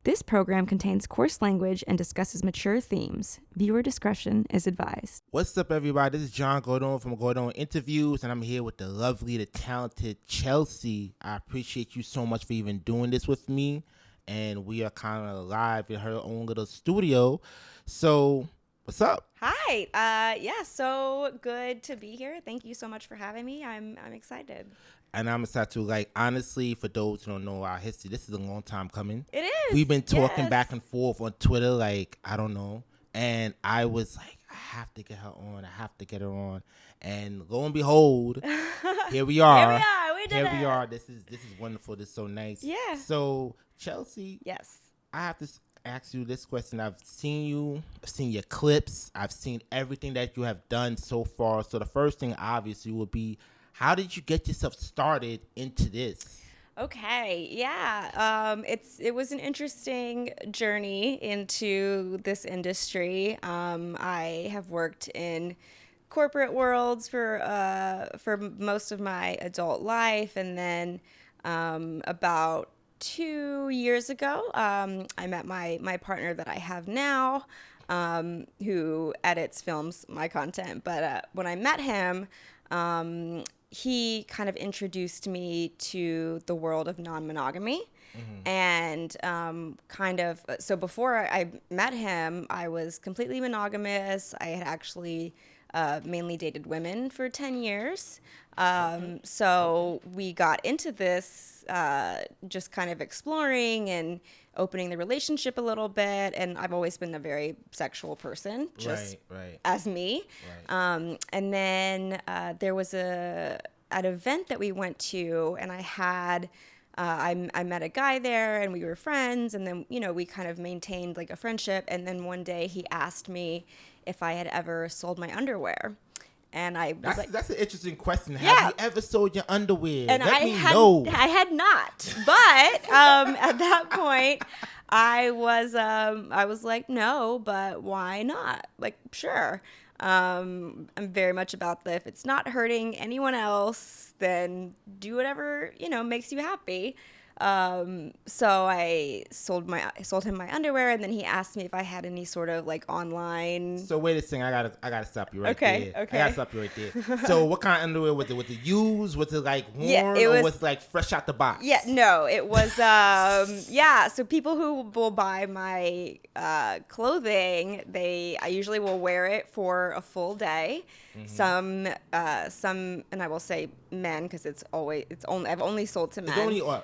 This program contains coarse language and discusses mature themes. Viewer discretion is advised. What's up, everybody? This is John Gordone from Gordone Interviews, and I'm here with the lovely, the talented Chelsea. I appreciate you so much for even doing this with me, and we are kind of live in her own little studio. So, what's up? Hi. So good to be here. Thank you so much for having me. I'm excited. And I'm excited to, honestly, for those who don't know our history, this is a long time coming. It is. We've been talking yes. back and forth on Twitter, I don't know. And I was like, I have to get her on. I have to get her on. And lo and behold, here we are. We did it. Here we are. This is wonderful. This is so nice. Yeah. So, Chelsea. Yes. I have to ask you this question. I've seen you. I've seen your clips. I've seen everything that you have done so far. So the first thing, obviously, would be, how did you get yourself started into this? Okay, yeah. It was an interesting journey into this industry. I have worked in corporate worlds for most of my adult life, and then about 2 years ago, I met my partner that I have now, who edits, films my content. But when I met him, he kind of introduced me to the world of non-monogamy. Mm-hmm. And so before I met him, I was completely monogamous. I had actually mainly dated women for 10 years. So we got into this just kind of exploring and opening the relationship a little bit. And I've always been a very sexual person, just right. as me. Right. And then there was an event that we went to, and I met a guy there, and we were friends, and then, we kind of maintained like a friendship. And then one day he asked me if I had ever sold my underwear. And I was that's an interesting question. Yeah. Have you ever sold your underwear? And Let me know. I had not. But at that point, I was like, no, but why not? Like, sure. I'm very much about if it's not hurting anyone else, then do whatever, makes you happy. So I sold him my underwear, and then he asked me if I had any sort of online. So wait a second, I gotta stop you right there. Okay. I gotta stop you right there. So what kind of underwear was it? Was it used? Was it warm? Yeah, or was it fresh out the box? Yeah, no, it was so people who will buy my clothing, I usually will wear it for a full day. Mm-hmm. Some, and I will say men, because I've only sold to men.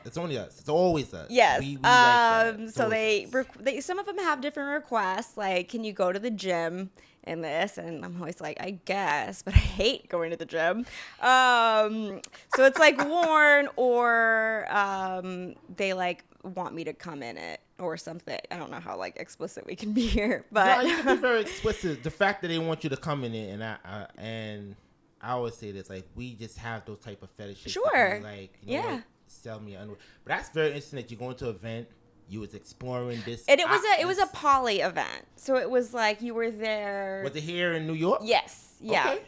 It's only us. It's always us. Yes. We like that. So they some of them have different requests, like, can you go to the gym in this? And I'm always like, I guess, but I hate going to the gym. So it's worn, or they want me to come in it or something. I don't know how explicit we can be here, but no, you can be very explicit. The fact that they want you to come in it, and I always say this, we just have those type of fetishes. Sure. Yeah. Sell me underwear. But that's very interesting that you're going to an event. You was exploring this. And it was a poly event. So it was you were there. Was it here in New York? Yes. Yeah. Okay.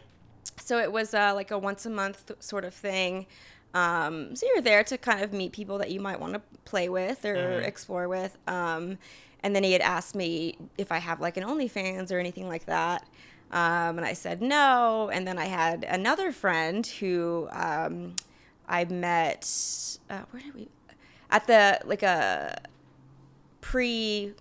So it was a once a month sort of thing. So you're there to kind of meet people that you might want to play with or explore with. And then he had asked me if I have an OnlyFans or anything like that. And I said no. And then I had another friend who I met, where did we, at a pre-play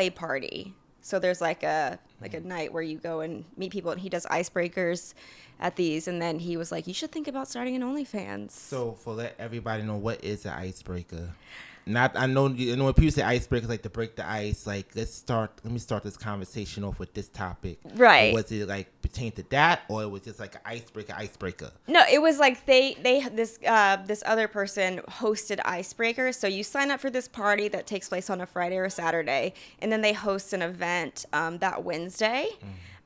party. So there's a night where you go and meet people, and he does icebreakers at these. And then he was like, you should think about starting an OnlyFans. So for let everybody know, what is an icebreaker? I know when people say icebreakers, to break the ice, let me start this conversation off with this topic. Right. Or was it pertain to that, or it was just an icebreaker? No, it was this other person hosted icebreakers. So you sign up for this party that takes place on a Friday or a Saturday, and then they host an event that Wednesday.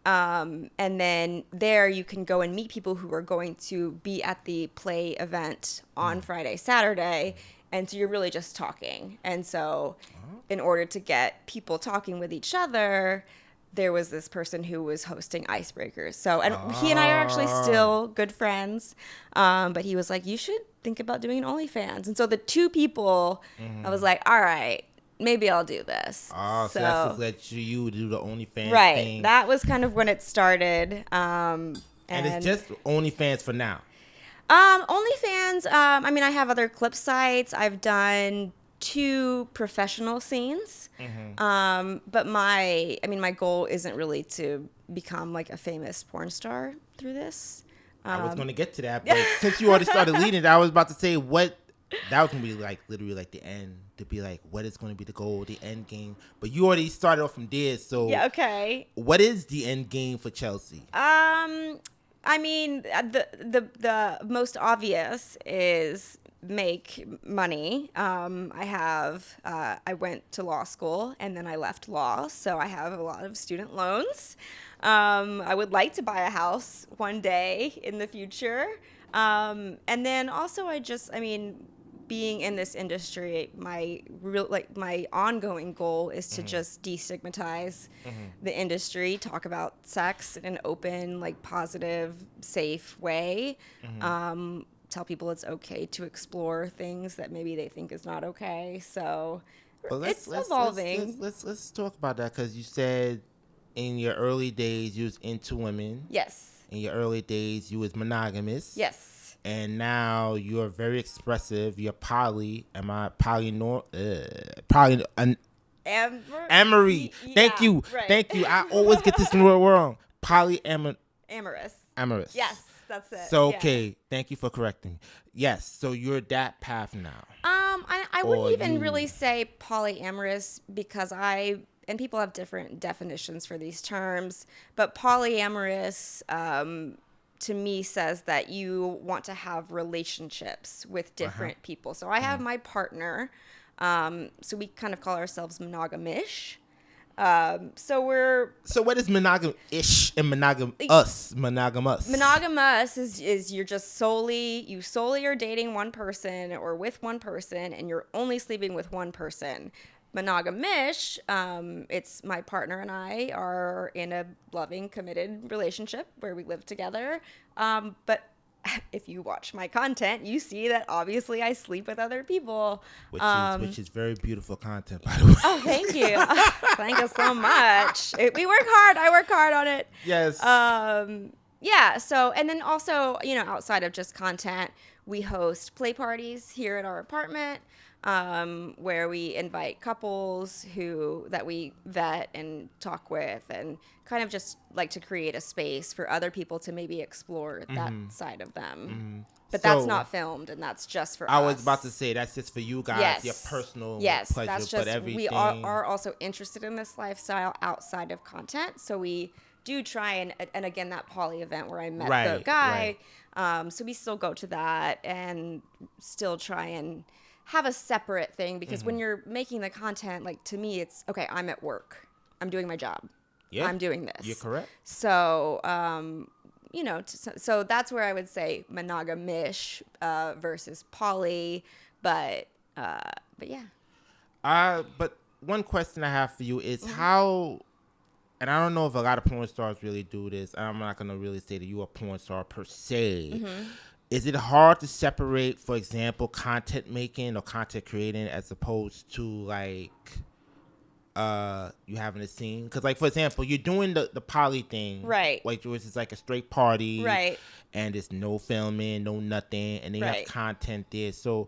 And then there you can go and meet people who are going to be at the play event on Friday, Saturday. And so you're really just talking. And so in order to get people talking with each other, there was this person who was hosting icebreakers. So, and he and I are actually still good friends. But he was like, you should think about doing an OnlyFans. And so the two people, I was like, all right, maybe I'll do this. So that's just let you do the OnlyFans right. thing. That was kind of when it started. And it's just OnlyFans for now. OnlyFans. I mean, I have other clip sites. I've done 2 professional scenes. But my goal isn't really to become like a famous porn star through this. I was going to get to that, but since you already started leading, I was about to say what that was going to be like, literally like the end, to be like what is going to be the goal, the end game. But you already started off from there, so yeah, okay. What is the end game for Chelsea? I mean, the most obvious is make money. I went to law school and then I left law, so I have a lot of student loans. I would like to buy a house one day in the future. And then also being in this industry, my ongoing goal is to just destigmatize the industry, talk about sex in an open, like positive, safe way. Tell people it's okay to explore things that maybe they think is not okay. So it's evolving. Let's talk about that, because you said in your early days you was into women. Yes. In your early days you was monogamous. Yes. And now you're very expressive. You're poly. Am I polynor? Amory. Yeah, Thank you. Right. Thank you. I always get this word wrong. Amorous. Yes, that's it. So okay, thank you for correcting me. Yes, so you're that path now. I wouldn't even really say polyamorous, because and people have different definitions for these terms, but polyamorous to me says that you want to have relationships with different people. So I have my partner, so we kind of call ourselves monogamish. So what is monogam-ish and monogamous? Monogamous is you're just solely are dating one person or with one person, and you're only sleeping with one person. Monogamish, it's my partner and I are in a loving, committed relationship where we live together. But if you watch my content, you see that obviously I sleep with other people. Which is very beautiful content, by the way. Oh, thank you. Thank you so much. We work hard. I work hard on it. Yes. Yeah. So, and then also, outside of just content, we host play parties here at our apartment, where we invite couples that we vet and talk with, and kind of just like to create a space for other people to maybe explore that side of them. But that's not filmed, and that's just for us. I was about to say, that's just for you guys, yes. your personal yes, pleasure. That's just, but everything... we are also interested in this lifestyle outside of content, so we do try and again, that poly event where I met the guy, so we still go to that and still try and have a separate thing, because when you're making the content, like, to me, it's okay, I'm at work, I'm doing my job, I'm doing this. You're correct. So, so that's where I would say monogamish versus poly, but yeah. But one question I have for you is how, and I don't know if a lot of porn stars really do this, and I'm not going to really say that you're a porn star per se. Is it hard to separate, for example, content making or content creating as opposed to like you having a scene? Because, like, for example, you're doing the poly thing, right? Like, which is like a straight party, right? And it's no filming, no nothing, and then you have content there. So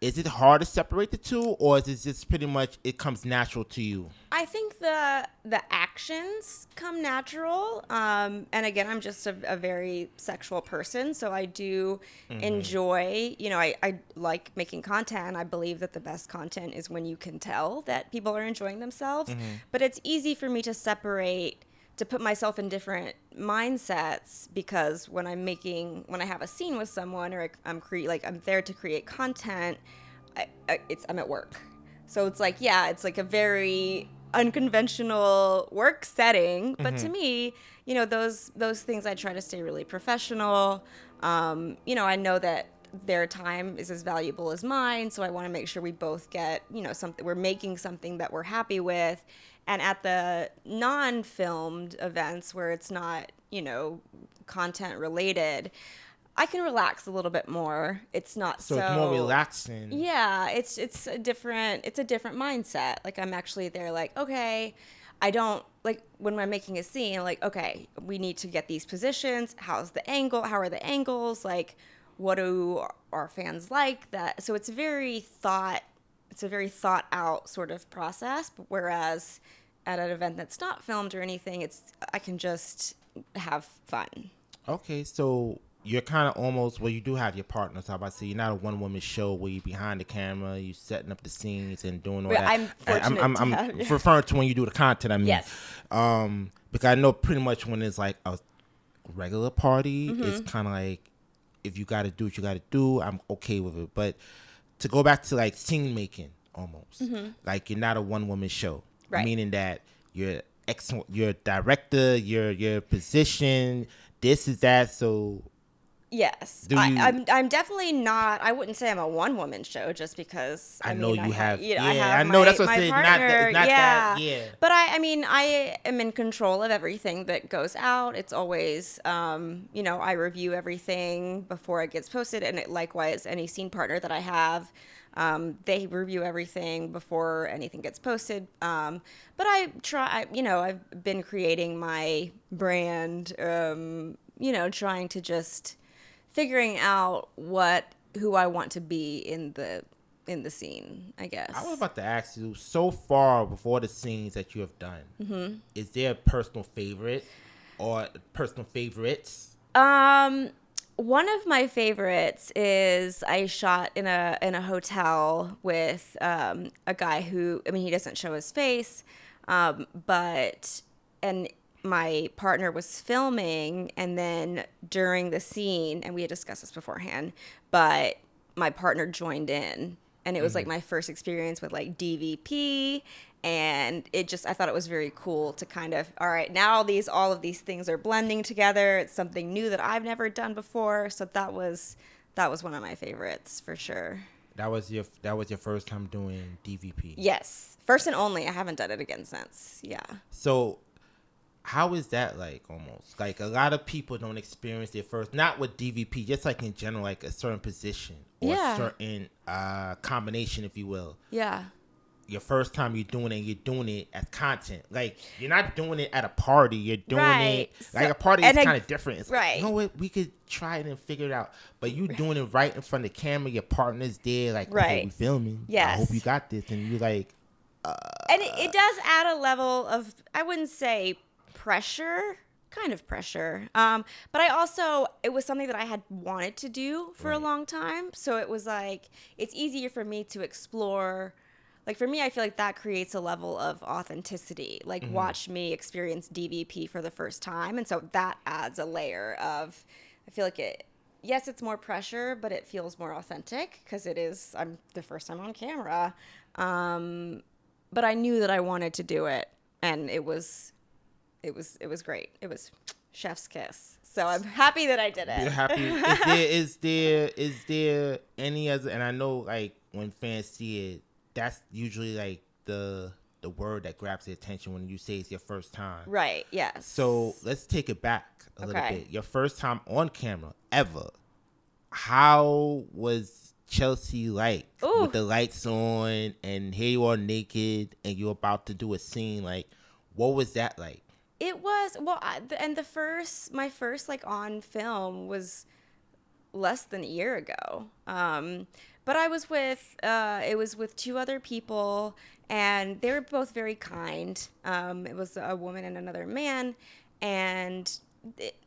is it hard to separate the two, or is it just pretty much it comes natural to you? I think the actions come natural. And again, I'm just a very sexual person, so I do enjoy, I like making content. I believe that the best content is when you can tell that people are enjoying themselves. But it's easy for me to separate, to put myself in different mindsets, because when I have a scene with someone, or I'm there to create content, I'm at work. So it's like, it's like a very unconventional work setting. But to me, those things, I try to stay really professional. I know that their time is as valuable as mine, so I want to make sure we both get, something, we're making something that we're happy with. And at the non-filmed events where it's not, content related, I can relax a little bit more. It's not So it's more relaxing. Yeah, it's a different mindset. Like I'm actually there like, okay, I don't like when I'm making a scene, like, okay, we need to get these positions. How's the angle? How are the angles? Like what do our fans like that? So it's a very thought out sort of process, whereas at an event that's not filmed or anything, I can just have fun. Okay, so you're kind of almost, well, you do have your partners. How about to say you're not a one woman show where you're behind the camera, you setting up the scenes and doing all But that. I'm fortunate I'm to have. referring to when you do the content. I mean, Yes. because I know pretty much when it's like a regular party, Mm-hmm. it's kind of like if you got to do what you got to do, I'm okay with it. But to go back to like scene making, almost like you're not a one woman show, Right. meaning that you're your director, your position, this is that. So Yes, Do you- I'm definitely not. I wouldn't say I'm a one woman show just because I know you have- You know, yeah, I have I know, my, that's what I'm my saying, not partner. that- not that- yeah. But I mean, I am in control of everything that goes out. It's always, you know, I review everything before it gets posted, and likewise, any scene partner that I have. They review everything before anything gets posted. But you know, I've been creating my brand, you know, trying to just figuring out who I want to be in the scene, I guess. I was about to ask you, so far before the scenes that you have done, is there a personal favorite or personal favorites? One of my favorites is I shot in a hotel with a guy who, I mean, he doesn't show his face, but my partner was filming, and then during the scene, and we had discussed this beforehand, but my partner joined in, and it was like my first experience with like DVP, and I thought it was very cool to kind of, all right, now all of these things are blending together. It's something new that I've never done before, so that was one of my favorites for sure. That was your first time doing DVP. Yes, first and only. I haven't done it again since. Yeah. So how is that like? Almost like a lot of people don't experience their first, not with DVP, just like in general, like a certain position or Yeah. a certain combination, if you will. Yeah. Your first time you're doing it as content. Like you're not doing it at a party. You're doing Right. it like So- a party is and I- kind of different. It's right. like, you know what? We could try it and figure it out. But you doing it right in front of the camera. Your partner's there. Like, okay, Right. we filming. I Yes. hope you got this. And you're like, And it does add a level of, I wouldn't say pressure, kind of pressure. But it was something that I had wanted to do for a Right. long time. So it was like, it's easier for me to explore. Like for me, I feel like that creates a level of authenticity. Like watch me experience DVP for the first time. And so that adds a layer of, I feel like yes, it's more pressure, but it feels more authentic because I'm the first time on camera. But I knew that I wanted to do it, and it was great. It was chef's kiss. So I'm happy that I did you're it. happy. Is there any other? And I know like when fans see it, that's usually like the word that grabs their attention when you say it's your first time. Right. Yes. So let's take it back a little Okay. bit. Your first time on camera ever. How was Chelsea like Ooh. with the lights on and here you are naked and you're about to do a scene? Like, what was that like? It was my first like on film was less than a year ago. But I was with it was with two other people, and they were both very kind. It was a woman and another man, and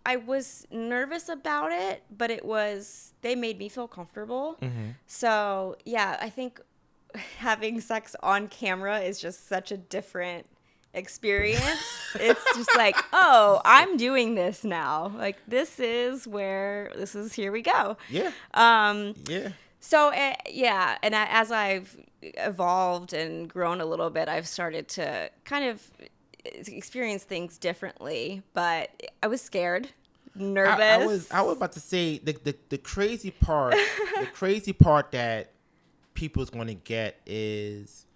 I was nervous about it, but they made me feel comfortable. So yeah, I think having sex on camera is just such a different experience. It's just like, oh, I'm doing this now. Like here we go. Yeah. Yeah. So yeah, and as I've evolved and grown a little bit, I've started to kind of experience things differently. But I was scared, nervous. I was about to say the crazy part, the crazy part that people's going to get is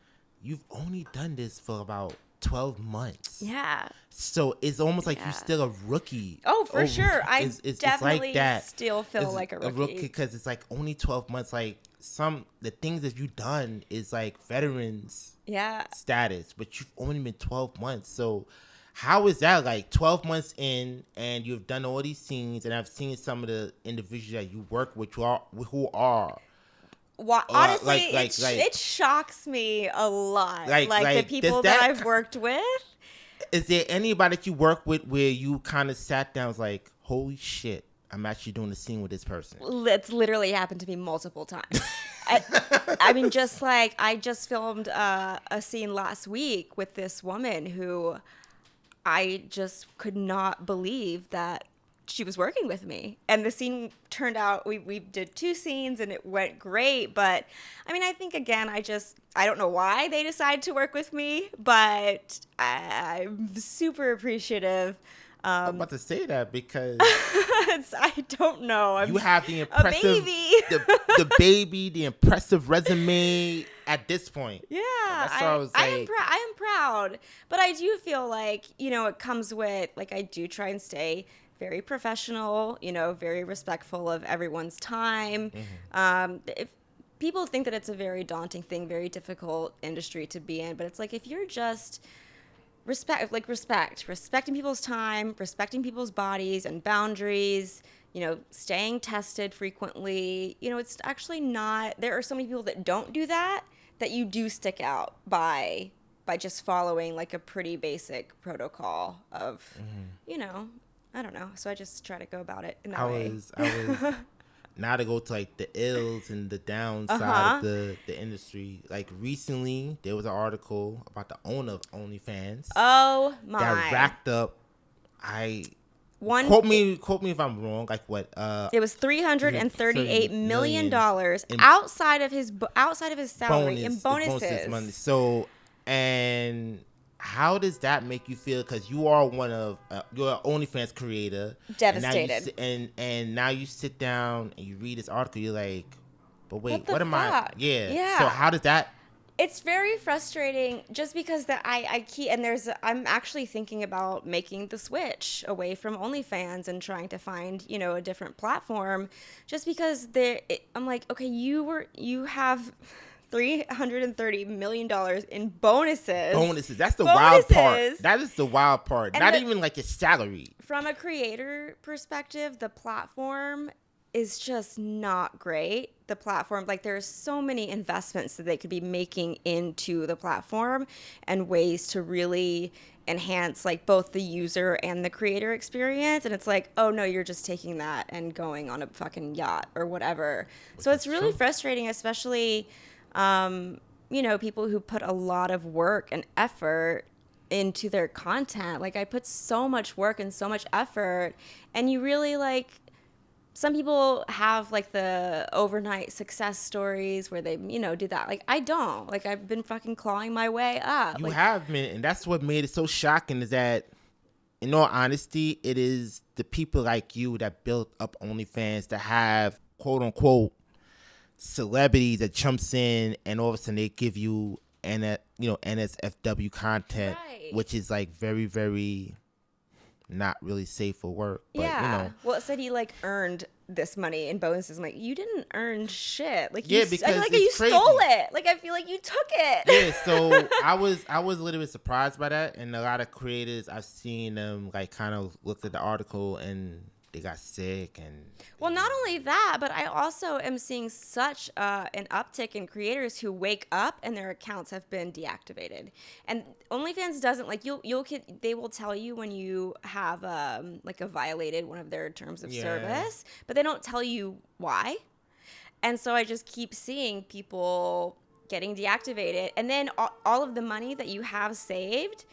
you've only done this for about 12 months. Yeah. So it's almost like you're still a rookie. Oh, for sure. I it's definitely like that. still feel like a rookie. Because it's like only 12 months. Like the things that you've done is like veterans status, but you've only been 12 months. So how is that like 12 months in and you've done all these scenes, and I've seen some of the individuals that you work with who are well, honestly, it shocks me a lot. Like the people that I've worked with. Is there anybody that you work with where you kind of sat down and was like, holy shit, I'm actually doing a scene with this person? It's literally happened to me multiple times. I mean, just like I just filmed a scene last week with this woman who I just could not believe that she was working with me. And the scene turned out, we did 2 scenes and it went great. But I mean, I think again, I don't know why they decided to work with me, but I'm super appreciative. I'm about to say that because I don't know. You have the impressive baby. the baby, the impressive resume at this point. Yeah, that's what I was like. I am proud, but I do feel like it comes with like I do try and stay very professional. Very respectful of everyone's time. Mm-hmm. If people think that it's a very daunting thing, very difficult industry to be in, but it's like if you're just respecting people's time, respecting people's bodies and boundaries, staying tested frequently. It's actually not, there are so many people that don't do that you do stick out by just following like a pretty basic protocol of, I don't know. So I just try to go about it in that way. I was now to go to like the ills and the downside of the industry. Like recently, there was an article about the owner of OnlyFans. Oh my! That racked up. Quote me if I'm wrong. Like what? It was $338 million outside of his salary in bonuses. Money. So and. How does that make you feel? Because you are you're an OnlyFans creator. Devastated. And now you sit down and you read this article. You're like, but wait, what am I? Yeah. So how does that? It's very frustrating just because I'm actually thinking about making the switch away from OnlyFans and trying to find, a different platform just because I'm like, okay, you have $330 million in bonuses. That's the wild part. That is the wild part. Not even like a salary. From a creator perspective, the platform is just not great. The platform, like there's so many investments that they could be making into the platform and ways to really enhance like both the user and the creator experience. And it's like, oh no, you're just taking that and going on a fucking yacht or whatever. So it's really frustrating, especially people who put a lot of work and effort into their content. Like I put so much work and so much effort, and you really like, some people have like the overnight success stories where they, do that. Like I don't. Like I've been fucking clawing my way up. You have been, and that's what made it so shocking is that, in all honesty, it is the people like you that built up OnlyFans that have quote unquote celebrities that jumps in and all of a sudden they give you NSFW content, which is like very, very not really safe for work. But, well, it said he like earned this money in bonuses. I'm like, you didn't earn shit. Like, because I feel like you stole it. Like, I feel like you took it. Yeah, so I was a little bit surprised by that, and a lot of creators I've seen them like kind of looked at the article and they got sick. And well, not only that, but I also am seeing such an uptick in creators who wake up and their accounts have been deactivated. And OnlyFans doesn't like they will tell you when you have like a violated one of their terms of service, but they don't tell you why. And so I just keep seeing people getting deactivated, and then all of the money that you have saved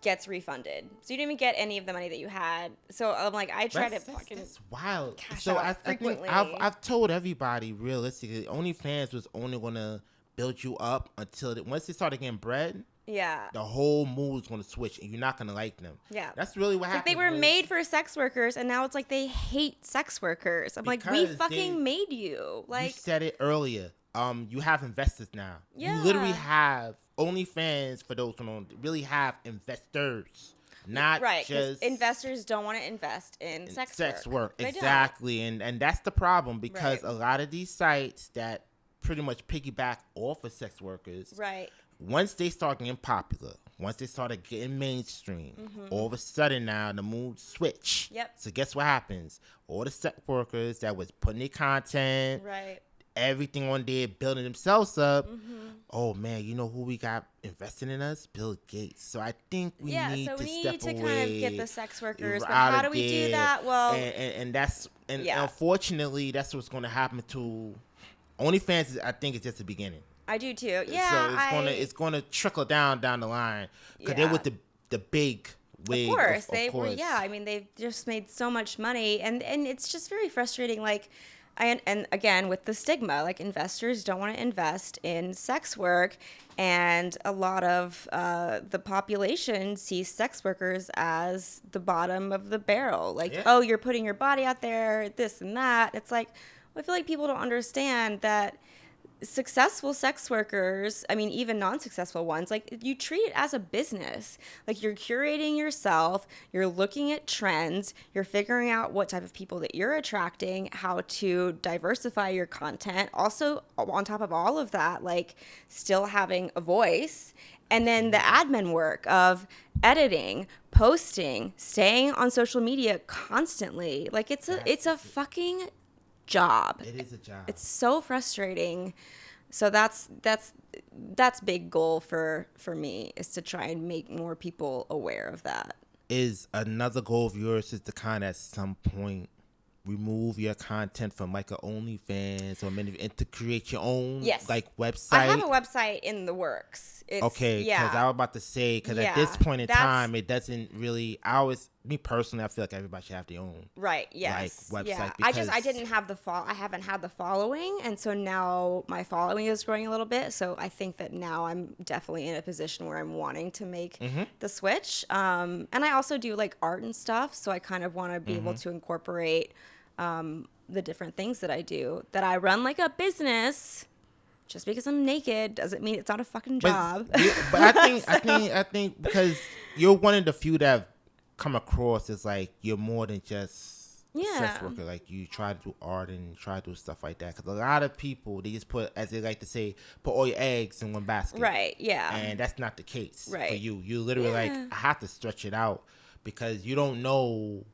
gets refunded. So you didn't even get any of the money that you had. So I'm like, I try to fucking. That's wild. Cash so out I think I've told everybody realistically, OnlyFans was only gonna build you up until once they started getting bread. Yeah. The whole mood is gonna switch, and you're not gonna like them. Yeah. That's really what happened. Like they were made for sex workers, and now it's like they hate sex workers. I'm like, we fucking made you. Like you said it earlier. You have investors now. Yeah. You literally have OnlyFans, for those who don't really have investors, not Right, because just investors don't want to invest in sex work. They exactly, and that's the problem, because Right. a lot of these sites that pretty much piggyback off of sex workers, don't. Right. once they start getting popular, once they started getting mainstream, all of a sudden now the mood switch. Yep. So guess what happens? All the sex workers that was putting their content, Right. everything on there, building themselves up. Oh man, you know who we got investing in us? Bill Gates. So I think we need So to we need step to away, kind of get the sex workers. But out how of do we do there. that? Well, and that's Yeah. unfortunately that's what's going to happen to OnlyFans. I think it's just the beginning. I do too. Yeah. So it's gonna trickle down the line, because they Yeah. with the big wig. Of course, of they were. course. Yeah, I mean, they've just made so much money, and it's just very frustrating. Like, and again with the stigma, like investors don't want to invest in sex work, and a lot of the population sees sex workers as the bottom of the barrel. Like, Yeah. oh, you're putting your body out there, this and that. It's like, I feel like people don't understand that successful sex workers, I mean, even non-successful ones, like you treat it as a business. Like you're curating yourself, you're looking at trends, you're figuring out what type of people that you're attracting, how to diversify your content. Also, on top of all of that, like still having a voice. And then the admin work of editing, posting, staying on social media constantly. Like it's a fucking job. It is a job. It's so frustrating. So that's big goal for me, is to try and make more people aware of that. Is another goal of yours is to kind of at some point remove your content from like a OnlyFans or many, and to create your own like website? I have a website in the works. It's, Okay, because I was about to say, because at this point in time, it doesn't really. Me personally, I feel like everybody should have their own yes, like website. yeah. Because I didn't have I haven't had the following, and so now my following is growing a little bit. So I think that now I'm definitely in a position where I'm wanting to make the switch. And I also do like art and stuff, so I kind of want to be able to incorporate the different things that I do. That I run like a business. Just because I'm naked doesn't mean it's not a fucking job. But I think because you're one of the few that have come across as like you're more than just sex worker. Like you try to do art and try to do stuff like that. Because a lot of people, they just put, as they like to say, put all your eggs in one basket. Right. Yeah. And that's not the case Right. for you. You literally like, I have to stretch it out, because you don't know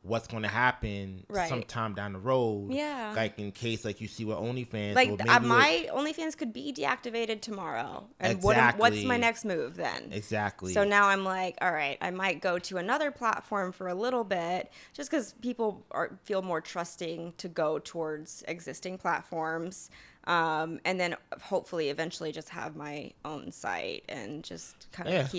what's going to happen sometime down the road. Yeah. Like in case like you see what OnlyFans. Like or maybe my OnlyFans could be deactivated tomorrow. And Exactly. what's my next move then? Exactly. So now I'm like, all right, I might go to another platform for a little bit, just because people feel more trusting to go towards existing platforms. And then hopefully eventually just have my own site and just kind of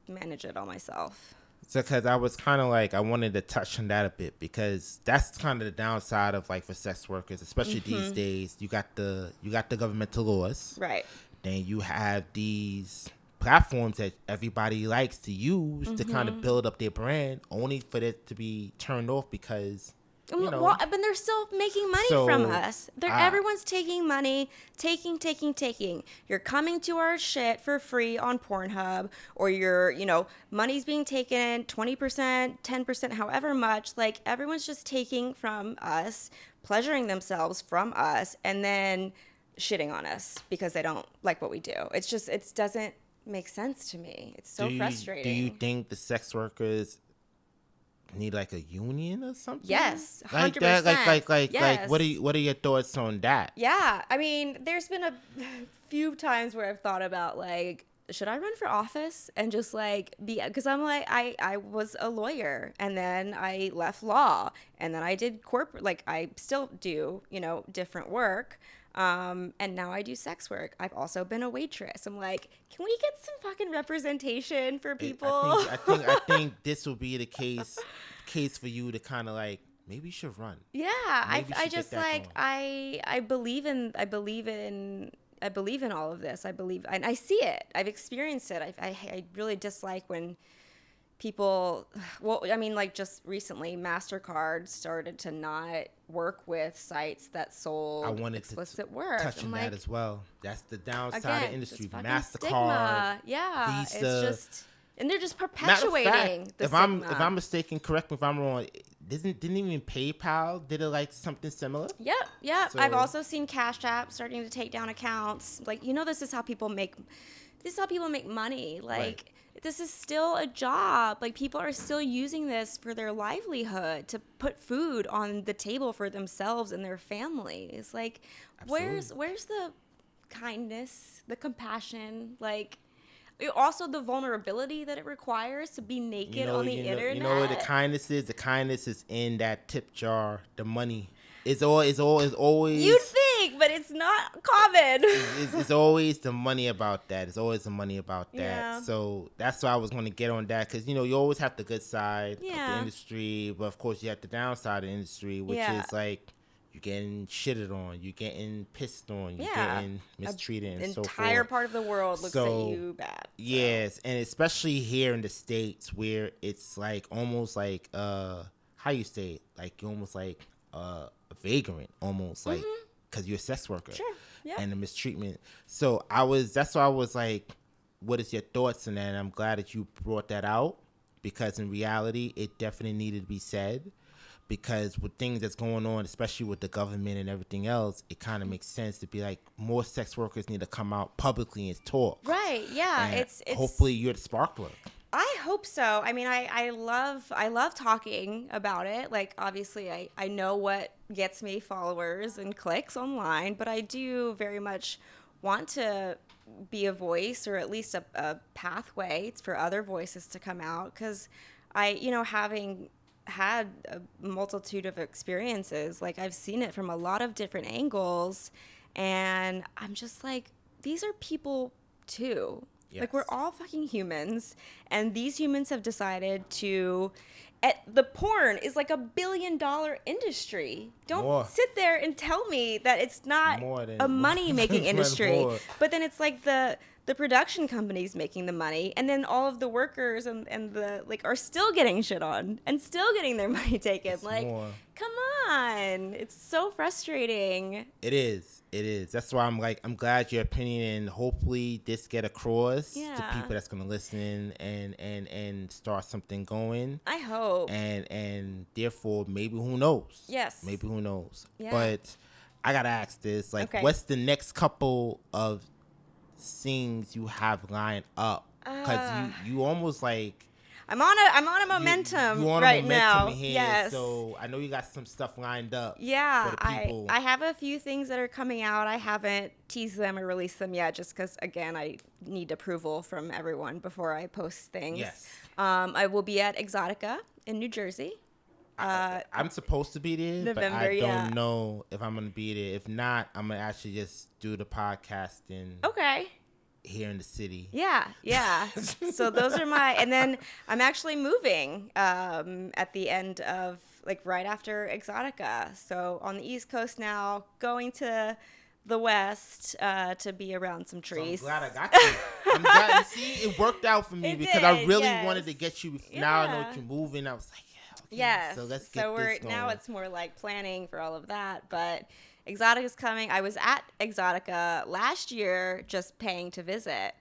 manage it all myself. So, because I was kind of like, I wanted to touch on that a bit, because that's kind of the downside of like for sex workers, especially these days. You got the governmental laws, right? Then you have these platforms that everybody likes to use to kind of build up their brand, only for it to be turned off because. Well, but they're still making money from us. Everyone's taking money, taking. You're coming to our shit for free on Pornhub, or money's being taken 20%, 10%, however much. Like everyone's just taking from us, pleasuring themselves from us, and then shitting on us because they don't like what we do. It doesn't make sense to me. It's so frustrating. Do you think the sex workers need like a union or something? Yes, 100%. Like that. Like yes. What are your thoughts on that? Yeah, I mean, there's been a few times where I've thought about like, should I run for office and just like because I'm like, I was a lawyer and then I left law and then I did corporate, like I still do different work. And now I do sex work. I've also been a waitress. I'm like, can we get some fucking representation for people? I think this will be the case for you to kind of like, maybe you should run. Yeah, I just like I believe in all of this. I believe, and I see it. I've experienced it. I really dislike when people, well, I mean, like just recently, MasterCard started to not work with sites that I sold wanted explicit to work. touch I'm on that like, as well. That's the downside of the again, industry. just fucking MasterCard, stigma. Yeah, it's Visa. just, and they're just Matter of fact, perpetuating the if stigma. I'm mistaken, correct me if I'm wrong. Didn't even PayPal did it like something similar? Yep. So- I've also seen Cash App starting to take down accounts. Like, this is how people make money. Like, Right. this is still a job. Like, people are still using this for their livelihood to put food on the table for themselves and their families. Like, where's the kindness, the compassion, like also the vulnerability that it requires to be naked on the internet? You know what the kindness is? The kindness is in that tip jar. The money is always. You'd think, but it's not common. It's always the money about that. It's always the money about that. Yeah. So that's why I was going to get on that because you always have the good side of the Yeah. industry, but of course you have the downside of the industry, which Yeah. is like you're getting shitted on, you're getting pissed on, you're Yeah. getting mistreated, and so forth. Entire part of the world looks at you bad. So. Yes, and especially here in the States where it's like almost like how you say it, like you're almost like a vagrant, almost like because you're a sex worker. Sure. Yeah. And the mistreatment. So that's why I was like, what is your thoughts on that? And I'm glad that you brought that out because in reality it definitely needed to be said. Because with things that's going on, especially with the government and everything else, it kind of makes sense to be like more sex workers need to come out publicly and talk. Right. Yeah. And It's hopefully you're the spark plug. I hope so. I mean, I love talking about it. Like, obviously, I know what gets me followers and clicks online, but I do very much want to be a voice or at least a pathway for other voices to come out. Because having had a multitude of experiences, like I've seen it from a lot of different angles, and I'm just like, these are people too. Yes. Like, we're all fucking humans, and these humans have decided to. The porn is like $1 billion industry. Don't More. sit there and tell me that it's not More than- a money-making more. industry. But then it's like the production companies making the money, and then all of the workers and the are still getting shit on and still getting their money taken. It's like, more. come on, it's so frustrating. It is. That's why I'm glad your opinion and hopefully this get across to Yeah. people that's gonna listen and start something going. I hope. And therefore maybe who knows? Yes. Maybe who knows? Yeah. But I gotta ask this: like, Okay. what's the next couple of scenes you have lined up? Because you almost like. I'm on a momentum you on right a momentum now. here, Yes. so I know you got some stuff lined up. Yeah, for the people. I have a few things that are coming out. I haven't teased them or released them yet, just because again I need approval from everyone before I post things. Yes. I will be at Exotica in New Jersey. I'm supposed to be there, but November, I don't yeah. know if I'm gonna be there. If not, I'm gonna actually just do the podcasting Okay. here in the city. Yeah. So those are and then I'm actually moving at the end of, right after Exotica. So on the East Coast now, going to the West to be around some trees. So I'm glad I got you. I'm glad. You see, it worked out for me It because I did, really yes. wanted to get you. Now I know Yeah. what you're moving. I was like, yeah. Okay, Yes. So let's get this going. Now it's more like planning for all of that, but Exotica's coming. I was at Exotica last year just paying to visit.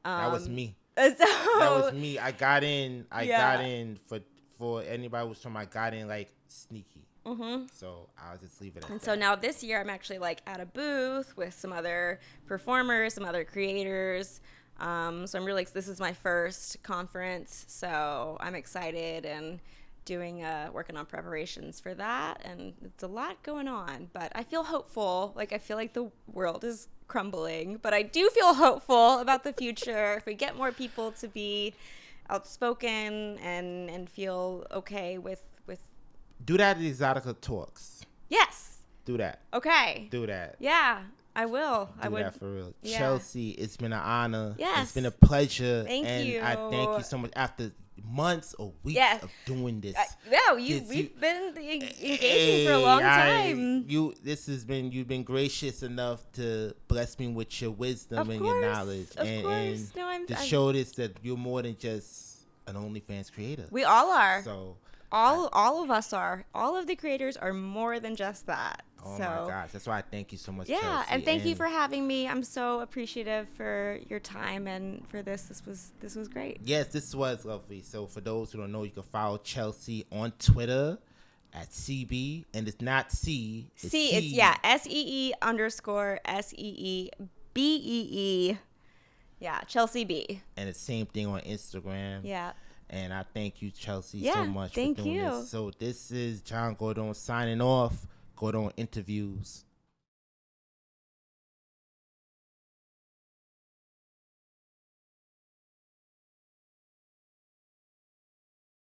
That was me. So, That was me. I got in. Yeah. Got in for anybody who's from. I got in like sneaky. Mm-hmm. So I'll just leave it at And that. so now this year I'm actually at a booth with some other performers, some other creators. So I'm really, this is my first conference, so I'm excited and working on preparations for that. And it's a lot going on, but I feel hopeful. I feel like the world is crumbling, but I do feel hopeful about the future. If we get more people to be outspoken and feel okay with Do that at Exotica Talks. yes. Do that. Okay. Do that. Yeah, I will. I Do would. that for real. Yeah. Chelsea, it's been an honor. Yes. It's been a pleasure. Thank and you. I thank you so much. After months or weeks Yes. of doing this. No, Did we've been engaging for a long time. You've been gracious enough to bless me with your wisdom Of and course, your knowledge. of and course. No, I'm to show this that you're more than just an OnlyFans creator. We all are. So All of us are. All of the creators are more than just that. oh So, my gosh, that's why I thank you so much. yeah, Chelsea. and thank you for having me. I'm so appreciative for your time and for this. This was great. Yes, this was lovely. So for those who don't know, you can follow Chelsea on Twitter at CB, and it's not C. It's C, it's SEE_SEEBEE. Yeah, Chelsea B. And it's same thing on Instagram. Yeah. And I thank you, Chelsea, Yeah, so much thank for doing you. this. So this is John Gordone signing off. Gordone Interviews.